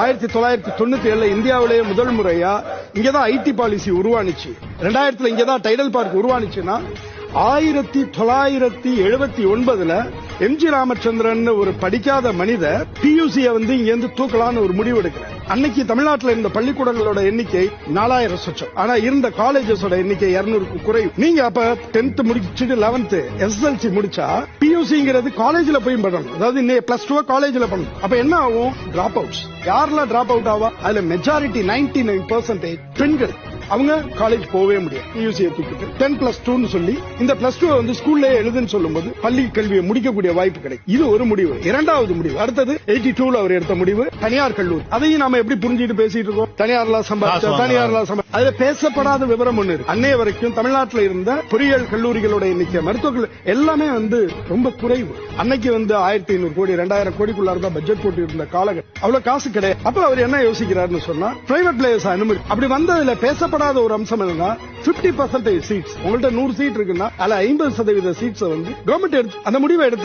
1997 இந்தியாவிலேயே முதல் முறையா இங்கதான் ஐடி பாலிசி உருவானுச்சு. 2000 இங்கதான் டைடல் பார்க் உருவானுச்சுன்னா 1979 எம்ஜி ராமச்சந்திரன் ஒரு படிக்காத மனிதர் பியூசியை இங்க இருந்து தூக்கலான்னு ஒரு முடிவு எடுக்கிறார். அன்னைக்கு தமிழ்நாட்டில் இருந்த பள்ளிக்கூடங்களோட எண்ணிக்கை 4000 சொச்சம். ஆனா இருந்த காலேஜஸோட எண்ணிக்கை 200க்கு குறைவு. நீங்க அப்ப 10th முடிச்சுட்டு 11th SSLC முடிச்சா பியூசிங்கிறது காலேஜ்ல போய் பண்ணணும். அதாவது இன்னைக்கு +2 காலேஜ்ல பண்ணணும். அப்ப என்ன ஆகும்? Drop outs. யாரெல்லாம் டிராப் அவுட் ஆவா? அதுல மெஜாரிட்டி 99% பெண்கள். அவங்க காலேஜ் போகவே முடியாது. பியூசியை தூக்கிட்டு 10+2 சொல்லி இந்த +2 ஸ்கூல்ல எழுதுன்னு சொல்லும்போது பள்ளி கல்வியை முடிக்கக்கூடிய வாய்ப்பு கிடைக்கும். இது ஒரு முடிவு. இரண்டாவது முடிவு, அடுத்தது 82 அவர் எடுத்த முடிவு, தனியார் கல்லூரி. அதையும் நாம எப்படி புரிஞ்சுட்டு பேசிட்டு இருக்கோம்? தனியார்லாம் சம்பாதிச்சா அதுல பேசப்படாத விவரம் ஒண்ணு இருக்கு. அன்னைய வரைக்கும் தமிழ்நாட்டில் இருந்த பொறியியல் கல்லூரிகளோட எண்ணிக்கை, மருத்துவ எல்லாமே ரொம்ப குறைவு. அன்னைக்கு 1500 கோடி 2000 கோடிக்குள்ளார தான் பட்ஜெட் போட்டு இருந்த காலகட்டம். அவ்வளவு காசு கிடையாது. அப்ப அவர் என்ன யோசிக்கிறாருன்னு சொன்னா, பிரைவேட் பிளேயர்ஸ் அனுமதி. அப்படி வந்ததுல பேசப்படாத ஒரு அம்சம் என்னன்னா 50% சீட்ஸ். உங்கள்ட்ட 100 சீட் இருக்குன்னா அதுல 50% சீட்ஸ் கவர்மெண்ட் எடுத்து அந்த முடிவை எடுத்த